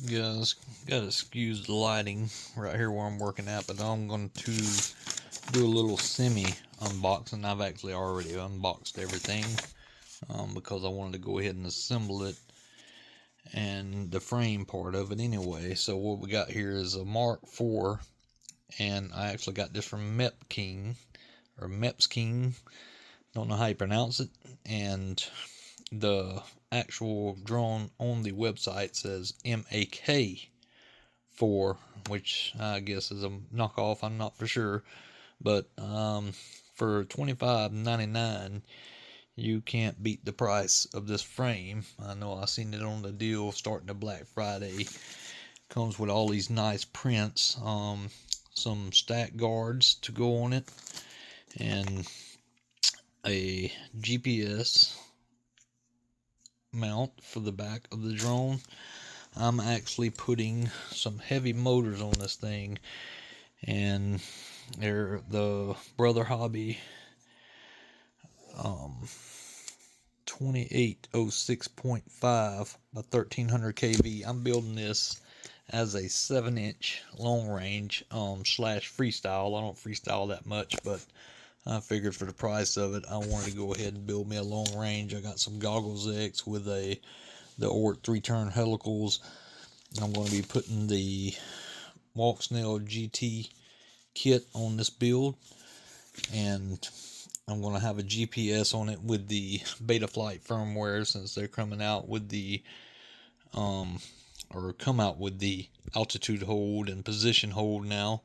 Guys, gotta excuse the lighting right here where I'm working at, but I'm going to do a little semi unboxing. I've actually already unboxed everything because I wanted to go ahead and assemble it and the frame part of it anyway. So what we got here is a MARK4, and I actually got this from MAK4 or MAK4, don't know how you pronounce it, and the actual drone on the website says MAK4, which I guess is a knockoff, I'm not for sure, but for $25.99 you can't beat the price of this frame. I know I seen it on the deal starting the Black Friday. Comes with all these nice prints, some stack guards to go on it, and a GPS mount for the back of the drone. I'm actually putting some heavy motors on this thing, and they're the Brotherhobby 2806.5 by 1300 kV. I'm building this as a 7-inch long range slash freestyle. I don't freestyle that much, but I figured for the price of it, I wanted to go ahead and build me a long range. I got some goggles X with the ORT 3-turn helicals. I'm going to be putting the walksnail GT kit on this build, and I'm going to have a GPS on it with the Betaflight firmware, since they're coming out with the come out with the altitude hold and position hold now.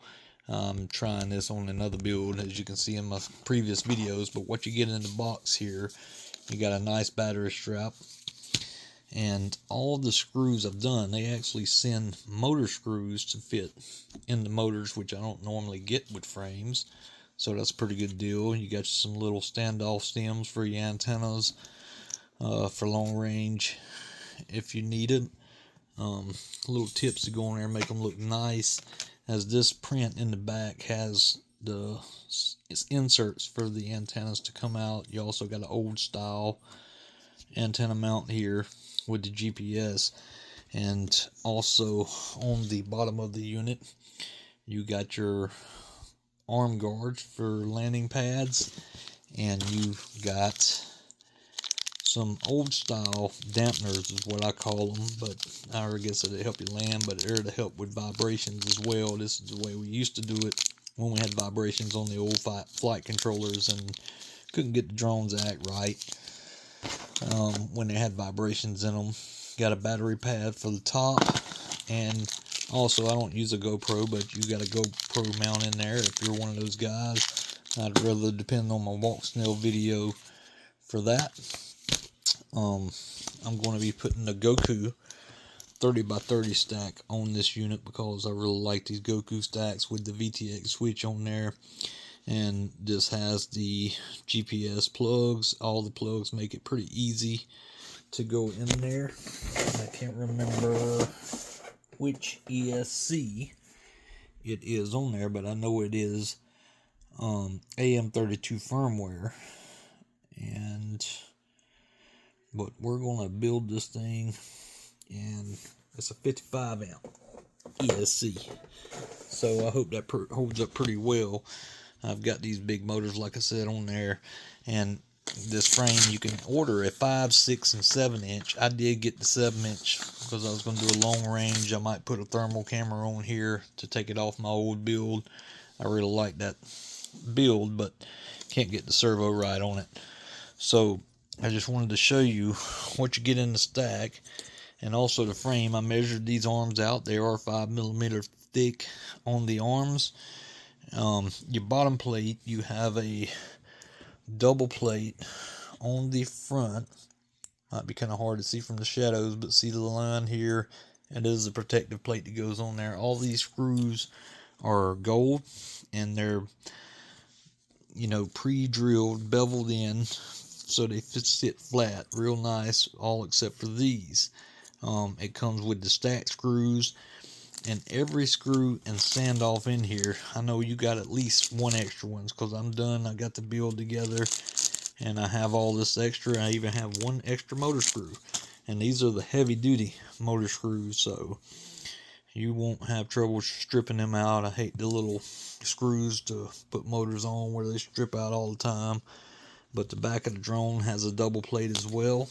I'm trying this on another build, as you can see in my previous videos. But what you get in the box here, you got a nice battery strap, and all the screws I've done, they actually send motor screws to fit in the motors, which I don't normally get with frames, so that's a pretty good deal. You got some little standoff stems for your antennas for long range if you need it. Little tips to go on there and make them look nice, as this print in the back has its inserts for the antennas to come out. You also got an old style antenna mount here with the GPS, and also on the bottom of the unit you got your arm guards for landing pads, and you've got some old style dampeners is what I call them, but I guess it'll help you land, but they're to help with vibrations as well. This is the way we used to do it when we had vibrations on the old flight controllers and couldn't get the drones to act right when they had vibrations in them. Got a battery pad for the top, and also I don't use a GoPro, but you got a GoPro mount in there if you're one of those guys. I'd rather depend on my walksnail video for that. I'm going to be putting the Goku 30x30 stack on this unit because I really like these Goku stacks with the VTX switch on there. And this has the GPS plugs. All the plugs make it pretty easy to go in there. I can't remember which ESC it is on there, but I know it is AM32 firmware. But we're going to build this thing, and it's a 55 amp ESC, so I hope that holds up pretty well. I've got these big motors, like I said, on there, and this frame you can order a 5, 6, and 7 inch. I did get the 7 inch because I was going to do a long range. I might put a thermal camera on here to take it off my old build. I really like that build, but can't get the servo right on it. So I just wanted to show you what you get in the stack, and also the frame. I measured these arms out. They are 5mm thick on the arms. Your bottom plate, you have a double plate on the front. Might be kind of hard to see from the shadows, but see the line here? It is a protective plate that goes on there. All these screws are gold, and they're, you know, pre-drilled, beveled in, so they sit flat, real nice, all except for these. It comes with the stack screws, and every screw and standoff in here, I know you got at least one extra ones, because I'm done. I got the build together, and I have all this extra. I even have one extra motor screw, And these are the heavy duty motor screws, so you won't have trouble stripping them out. I hate the little screws to put motors on where they strip out all the time. But the back of the drone has a double plate as well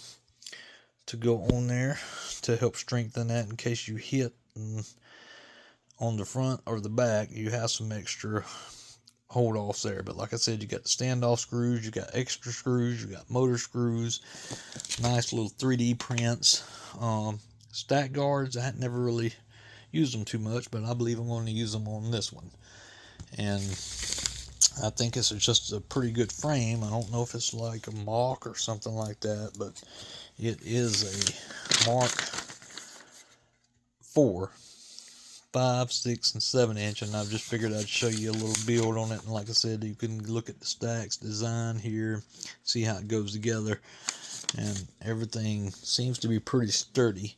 to go on there to help strengthen that in case you hit on the front or the back. You have some extra hold offs there. But like I said, you got the standoff screws, you got extra screws, you got motor screws, nice little 3D prints, stack guards. I had never really used them too much, but I believe I'm going to use them on this one. And I think it's just a pretty good frame. I don't know if it's like a MAK or something like that, but it is a MARK4 5, 6, and 7 inch, and I've just figured I'd show you a little build on it. And like I said, you can look at the stacks design here, see how it goes together, and everything seems to be pretty sturdy.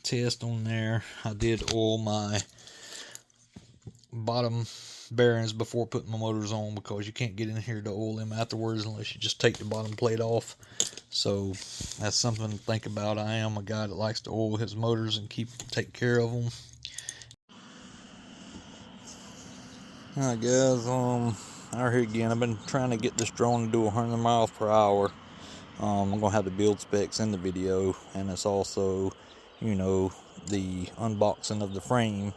Test on there, I did oil my bottom bearings before putting my motors on, because you can't get in here to oil them afterwards unless you just take the bottom plate off. So that's something to think about. I am a guy that likes to oil his motors and take care of them. Alright guys, I'm here again. I've been trying to get this drone to do 100 miles per hour. I'm going to have the build specs in the video, and it's also, you know, the unboxing of the frame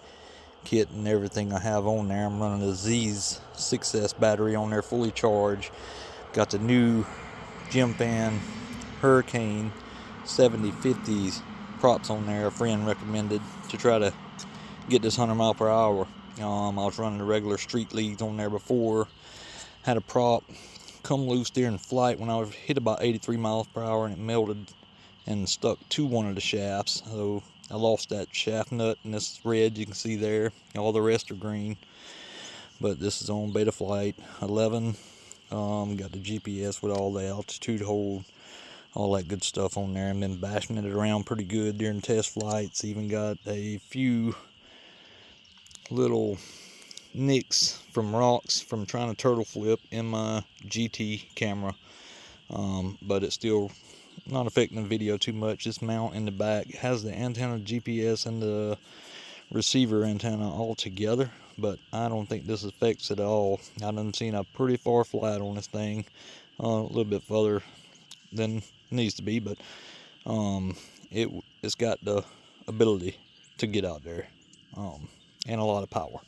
kit and everything I have on there. I'm running the Zee's 6S battery on there, fully charged. Got the new Gemfan Hurricane 7050 props on there. A friend recommended to try to get this 100 mile per hour. I was running the regular street leads on there before. Had a prop come loose during flight when I was hit about 83 miles per hour, and it melted and stuck to one of the shafts. So I lost that shaft nut, and this red you can see there. All the rest are green. But this is on beta flight 11. Got the GPS with all the altitude hold, all that good stuff on there. I've been bashing it around pretty good during test flights. Even got a few little nicks from rocks from trying to turtle flip in my GT camera, but it's still not affecting the video too much. This mount in the back has the antenna, GPS, and the receiver antenna all together, but I don't think this affects it at all. I done seen a pretty far flight on this thing, a little bit further than it needs to be, but it's got the ability to get out there, and a lot of power.